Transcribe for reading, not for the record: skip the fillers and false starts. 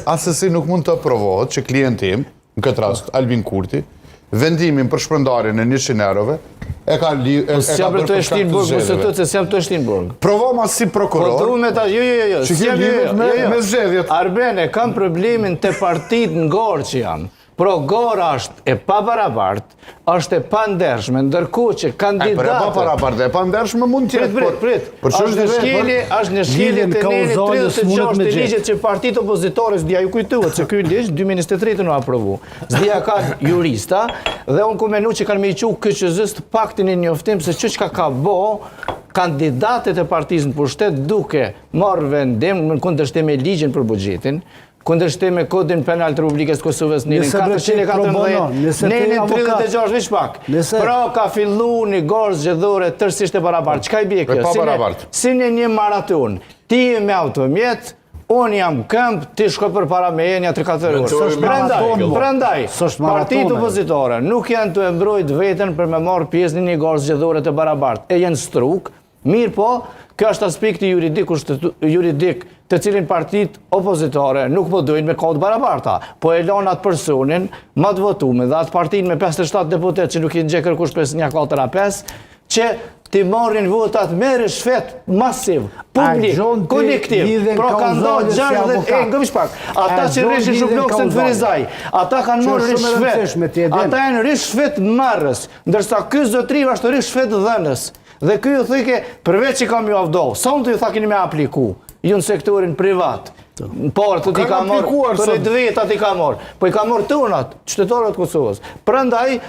asesi nuk mund të aprovohet që klientim, në këtë rast Albin Kurti, vendimin për shpërndarjen e 100 eurove e ka bërë për shkak të zgjedhjeve. Se s'jam të Shtinburg. Provoma si prokuror. Po me ta, jo. Me zgjedhjet. Arbene, kam problemin të partit në gorë që jam. Pro gora është e pabarabart, është e pandershme, ndërkohë që kandidatët... Për e pabarabart e pandershme mund tjetë, Prit. Është në shkelje të neni 36 të ligjet që partit opozitore s'dja ju kujtuat, që kjo ligj 2023 në aprovu. S'dja ka jurista, dhe unë ku menu që kanë me i qu këqëzës të paktin e njoftim se që ka bo kandidatet e partisë në pushtet duke marrë vendim në kundërshtim me ligjin për buxhetin, kundërshtim me kodin penal të Republikës Kosovës në 414, në 36 veç pak. Pra ka fillu një gorë zgjedhore tërësisht e barabartë. Çka i bie kjo? Si në një maraton. Ti je me automjet, unë jam këmp, ti shko për para me enja 3-4 orë. Prandaj, partitë opozitore nuk janë të mbrojt veten për me marrë pjesë në një gorë zgjedhore të barabartë. E janë struk, mirë po, kjo është aspekti juridik të cilin partit opozitore nuk po dojnë me kodë barabarta, po e lanë atë personin ma të votume dhe atë partin me 57 deputet që nuk i nxekër kush 5-4-5, që ti marrin votat me rishfet masiv, publik, kolektiv, pro ka ndonë 60 pak. Ata që rishin Zhublok se në Ferizaj, ata kanë marrë rishfet, ata janë rishfet marrës, ndërsa ky zotriv është rishfet dhënës. Dhe kjo ju thike, përveç që kam ju avdohë, sa unë të ju tha keni me apliku, ju në sektorin privat, por të ti ka morë, për e dvetat i ka morë, po i ka morë tënat, qytetarët Kosovës. Prandaj,